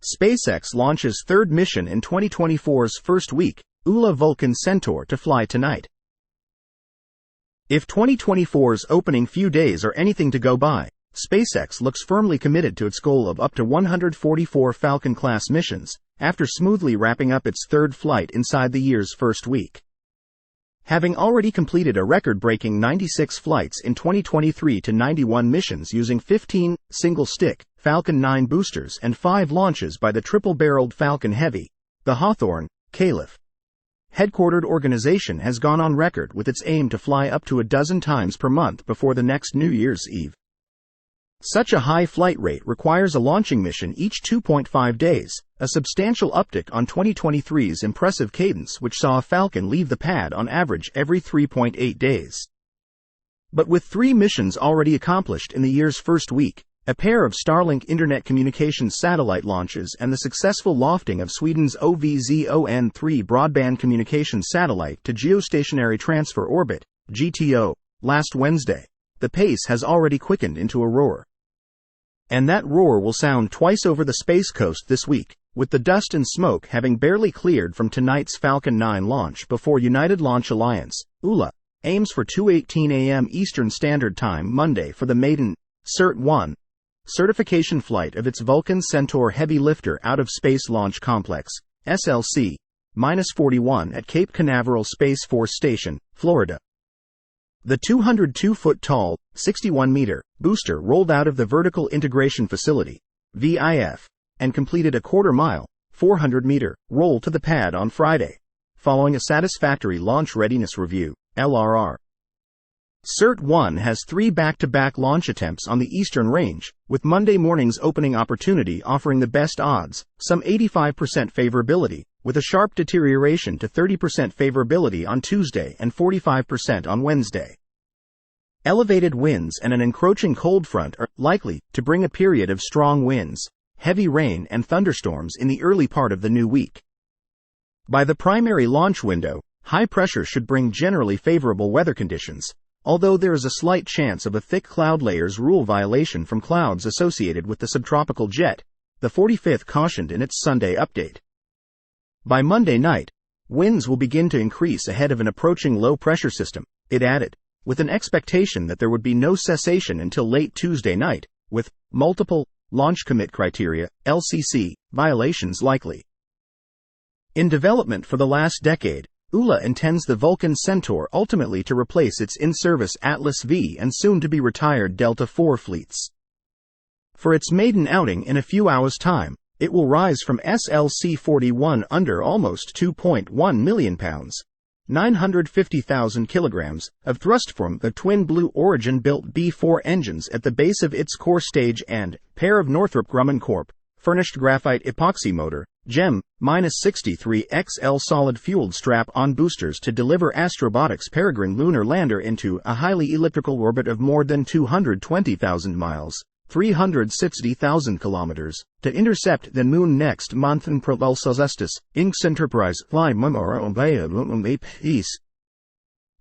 SpaceX launches third mission in 2024's first week, ULA Vulcan-Centaur to fly tonight. If 2024's opening few days are anything to go by, SpaceX looks firmly committed to its goal of up to 144 Falcon-class missions, after smoothly wrapping up its third flight inside the year's first week. Having already completed a record-breaking 96 flights in 2023 to 91 missions using 15 single-stick Falcon 9 boosters and 5 launches by the triple-barreled Falcon Heavy, the Hawthorne, Caliph headquartered organization has gone on record with its aim to fly up to a dozen times per month before the next New Year's Eve. Such a high flight rate requires a launching mission each 2.5 days, a substantial uptick on 2023's impressive cadence, which saw a Falcon leave the pad on average every 3.8 days. But with 3 missions already accomplished in the year's first week, a pair of Starlink internet communications satellite launches and the successful lofting of Sweden's OVZON-3 broadband communications satellite to geostationary transfer orbit, GTO, last Wednesday, the pace has already quickened into a roar. And that roar will sound twice over the Space Coast this week, with the dust and smoke having barely cleared from tonight's Falcon 9 launch before United Launch Alliance, ULA, aims for 2:18 a.m. Eastern Standard Time Monday for the maiden Cert-1 certification flight of its Vulcan-Centaur heavy lifter out of Space Launch Complex, SLC-41 at Cape Canaveral Space Force Station, Florida. The 202-foot-tall, 61-meter booster rolled out of the Vertical Integration Facility, VIF, and completed a quarter-mile, 400-meter roll to the pad on Friday, following a satisfactory launch readiness review, LRR. Cert-1 has 3 back-to-back launch attempts on the Eastern Range, with Monday morning's opening opportunity offering the best odds, some 85% favorability, with a sharp deterioration to 30% favorability on Tuesday and 45% on Wednesday. Elevated winds and an encroaching cold front are likely to bring a period of strong winds, heavy rain and thunderstorms in the early part of the new week. By the primary launch window, high pressure should bring generally favorable weather conditions, although there is a slight chance of a thick cloud layers rule violation from clouds associated with the subtropical jet, the 45th cautioned in its Sunday update. By Monday night, winds will begin to increase ahead of an approaching low-pressure system, it added, with an expectation that there would be no cessation until late Tuesday night, with multiple launch commit criteria, LCC, violations likely. In development for the last decade, ULA intends the Vulcan-Centaur ultimately to replace its in-service Atlas V and soon-to-be-retired Delta IV fleets. For its maiden outing in a few hours' time, it will rise from SLC-41 under almost 2.1 million pounds, 950,000 kilograms, of thrust from the twin Blue Origin-built B-4 engines at the base of its core stage and pair of Northrop Grumman Corp. Furnished graphite epoxy motor, GEM-63XL solid-fueled strap-on boosters to deliver Astrobotic's Peregrine lunar lander into a highly elliptical orbit of more than 220,000 miles, 360,000 kilometers, to intercept the Moon next month and propulse us Inc.'s Enterprise fly peace.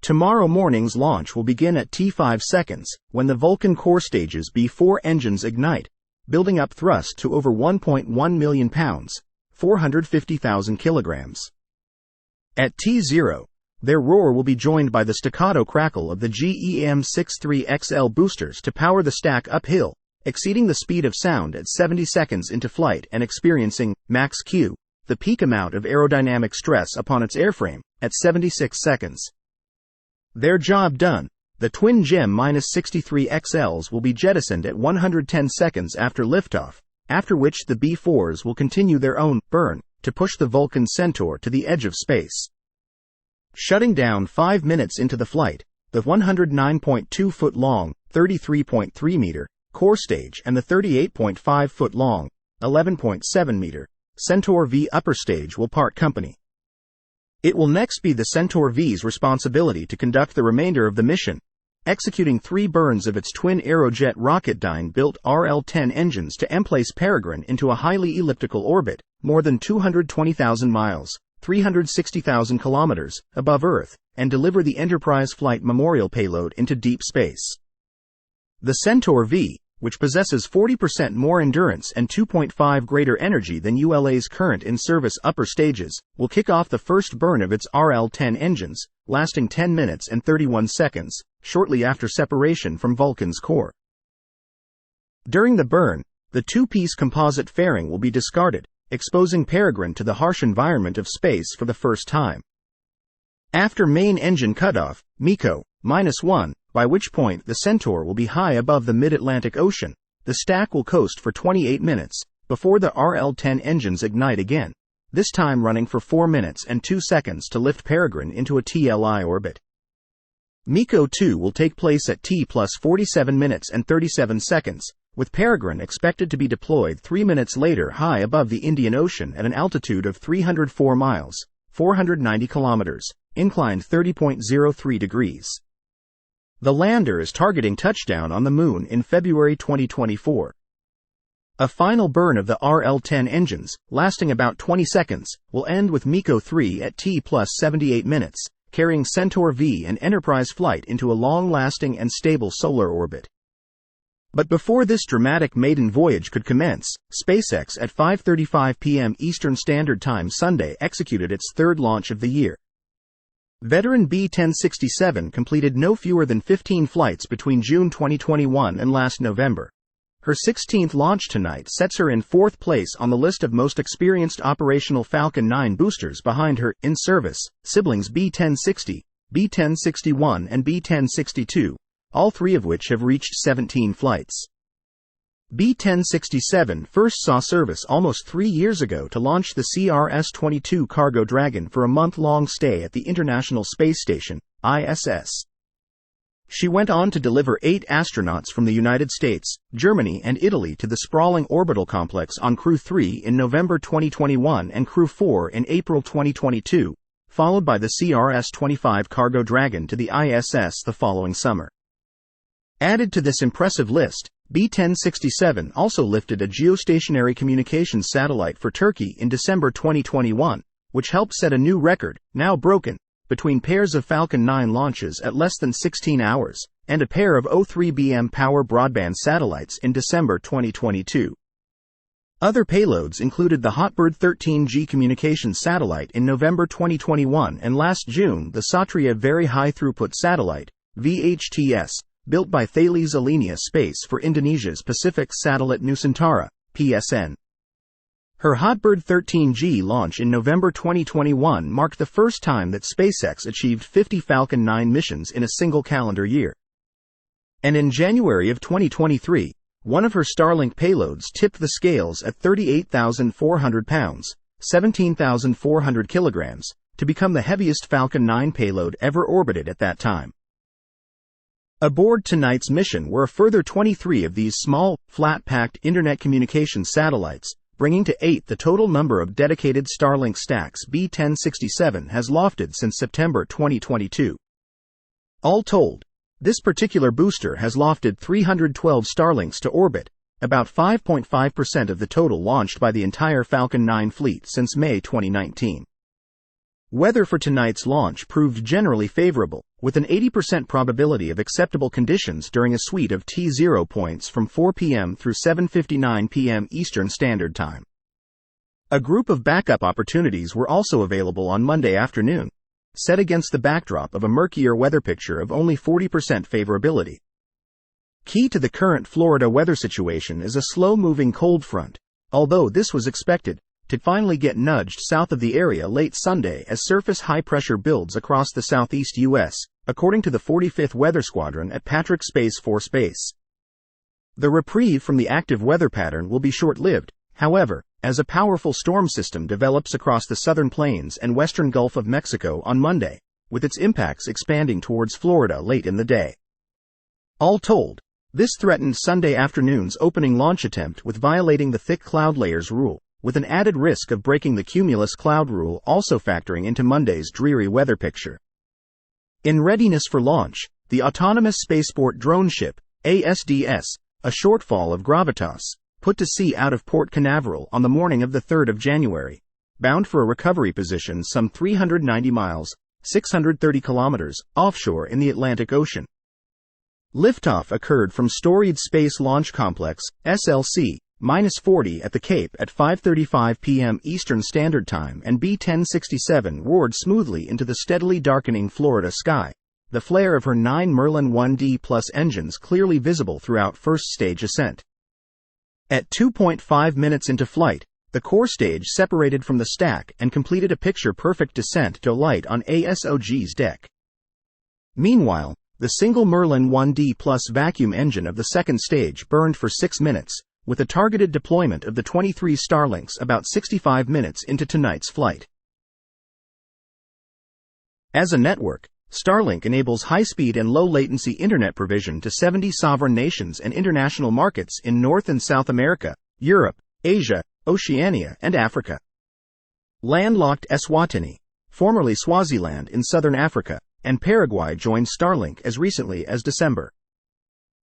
Tomorrow morning's launch will begin at T5 seconds, when the Vulcan core stage's B-4 engines ignite, building up thrust to over 1.1 million pounds, 450,000 kilograms. At T0, their roar will be joined by the staccato crackle of the GEM-63XL boosters to power the stack uphill, exceeding the speed of sound at 70 seconds into flight and experiencing Max Q, the peak amount of aerodynamic stress upon its airframe, at 76 seconds. Their job done, the twin GEM-63XLs will be jettisoned at 110 seconds after liftoff, after which the B-4s will continue their own burn to push the Vulcan-Centaur to the edge of space. Shutting down 5 minutes into the flight, the 109.2-foot-long, 33.3-meter core stage and the 38.5-foot-long, 11.7-meter Centaur V upper stage will part company. It will next be the Centaur V's responsibility to conduct the remainder of the mission, executing 3 burns of its twin Aerojet Rocketdyne-built RL-10 engines to emplace Peregrine into a highly elliptical orbit, more than 220,000 miles, 360,000 kilometers, above Earth, and deliver the Enterprise flight memorial payload into deep space. The Centaur V, which possesses 40% more endurance and 2.5 greater energy than ULA's current in-service upper stages, will kick off the first burn of its RL-10 engines, lasting 10 minutes and 31 seconds, shortly after separation from Vulcan's core. During the burn, the two-piece composite fairing will be discarded, exposing Peregrine to the harsh environment of space for the first time. After main engine cutoff, MECO -1, by which point the Centaur will be high above the mid-Atlantic Ocean, the stack will coast for 28 minutes, before the RL-10 engines ignite again, this time running for 4 minutes and 2 seconds to lift Peregrine into a TLI orbit. MECO 2 will take place at T plus 47 minutes and 37 seconds, with Peregrine expected to be deployed 3 minutes later high above the Indian Ocean at an altitude of 304 miles, 490 kilometers, inclined 30.03 degrees. The lander is targeting touchdown on the Moon in February 2024. A final burn of the RL-10 engines, lasting about 20 seconds, will end with MECO 3 at T plus 78 minutes, carrying Centaur V and Enterprise flight into a long-lasting and stable solar orbit. But before this dramatic maiden voyage could commence, SpaceX at 5:35 p.m. Eastern Standard Time Sunday executed its third launch of the year. Veteran B-1067 completed no fewer than 15 flights between June 2021 and last November. Her 16th launch tonight sets her in 4th place on the list of most experienced operational Falcon 9 boosters behind her in-service siblings B-1060, B-1061 and B-1062, all three of which have reached 17 flights. B-1067 first saw service almost 3 years ago to launch the CRS-22 Cargo Dragon for a month-long stay at the International Space Station, ISS. She went on to deliver 8 astronauts from the United States, Germany and Italy to the sprawling orbital complex on Crew 3 in November 2021 and Crew 4 in April 2022, followed by the CRS-25 Cargo Dragon to the ISS the following summer. Added to this impressive list, B-1067 also lifted a geostationary communications satellite for Turkey in December 2021, which helped set a new record, now broken, between pairs of Falcon 9 launches at less than 16 hours, and a pair of O3BM power broadband satellites in December 2022. Other payloads included the Hotbird 13G communications satellite in November 2021 and last June the Satria Very High Throughput Satellite, VHTS, built by Thales Alenia Space for Indonesia's Pacific Satellite Nusantara, PSN. Her Hotbird 13G launch in November 2021 marked the first time that SpaceX achieved 50 Falcon 9 missions in a single calendar year. And in January of 2023, one of her Starlink payloads tipped the scales at 38,400 pounds, 17,400 kilograms, to become the heaviest Falcon 9 payload ever orbited at that time. Aboard tonight's mission were a further 23 of these small, flat-packed internet communications satellites, bringing to 8 the total number of dedicated Starlink stacks B-1067 has lofted since September 2022. All told, this particular booster has lofted 312 Starlinks to orbit, about 5.5% of the total launched by the entire Falcon 9 fleet since May 2019. Weather for tonight's launch proved generally favorable, with an 80% probability of acceptable conditions during a suite of T0 points from 4 p.m. through 7:59 p.m. Eastern Standard Time. A group of backup opportunities were also available on Monday afternoon, set against the backdrop of a murkier weather picture of only 40% favorability. Key to the current Florida weather situation is a slow-moving cold front, although this was expected to finally get nudged south of the area late Sunday as surface high pressure builds across the southeast U.S., according to the 45th Weather Squadron at Patrick Space Force Base. The reprieve from the active weather pattern will be short-lived, however, as a powerful storm system develops across the southern plains and western Gulf of Mexico on Monday, with its impacts expanding towards Florida late in the day. All told, this threatened Sunday afternoon's opening launch attempt with violating the thick cloud layers rule, with an added risk of breaking the cumulus cloud rule also factoring into Monday's dreary weather picture. In readiness for launch, the Autonomous Spaceport Drone Ship, ASDS, a shortfall of Gravitas, put to sea out of Port Canaveral on the morning of the 3rd of January, bound for a recovery position some 390 miles, 630 kilometers, offshore in the Atlantic Ocean. Liftoff occurred from Storied Space Launch Complex, SLC-40 at the Cape at 5:35 p.m. Eastern Standard Time, and B-1067 roared smoothly into the steadily darkening Florida sky, the flare of her 9 Merlin 1D Plus engines clearly visible throughout first-stage ascent. At 2.5 minutes into flight, the core stage separated from the stack and completed a picture-perfect descent to light on ASOG's deck. Meanwhile, the single Merlin 1D Plus vacuum engine of the second stage burned for 6 minutes, with a targeted deployment of the 23 Starlinks about 65 minutes into tonight's flight. As a network, Starlink enables high-speed and low-latency internet provision to 70 sovereign nations and international markets in North and South America, Europe, Asia, Oceania, and Africa. Landlocked Eswatini, formerly Swaziland in southern Africa, and Paraguay joined Starlink as recently as December.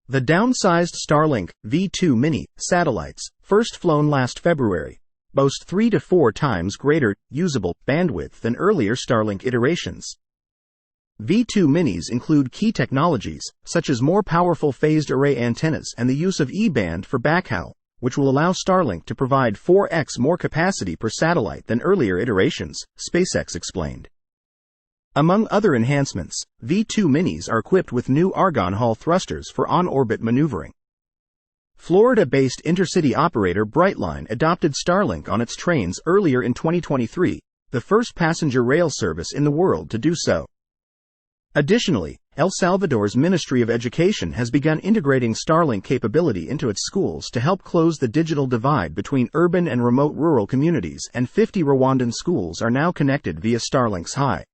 The downsized Starlink V2 Mini satellites, first flown last February, boast 3 to 4 times greater usable bandwidth than earlier Starlink iterations. V2 Minis include key technologies, such as more powerful phased array antennas and the use of E-band for backhaul, which will allow Starlink to provide 4x more capacity per satellite than earlier iterations, SpaceX explained. Among other enhancements, V2 Minis are equipped with new argon hull thrusters for on-orbit maneuvering. Florida-based intercity operator Brightline adopted Starlink on its trains earlier in 2023, the first passenger rail service in the world to do so. Additionally, El Salvador's Ministry of Education has begun integrating Starlink capability into its schools to help close the digital divide between urban and remote rural communities, and 50 Rwandan schools are now connected via Starlink's High.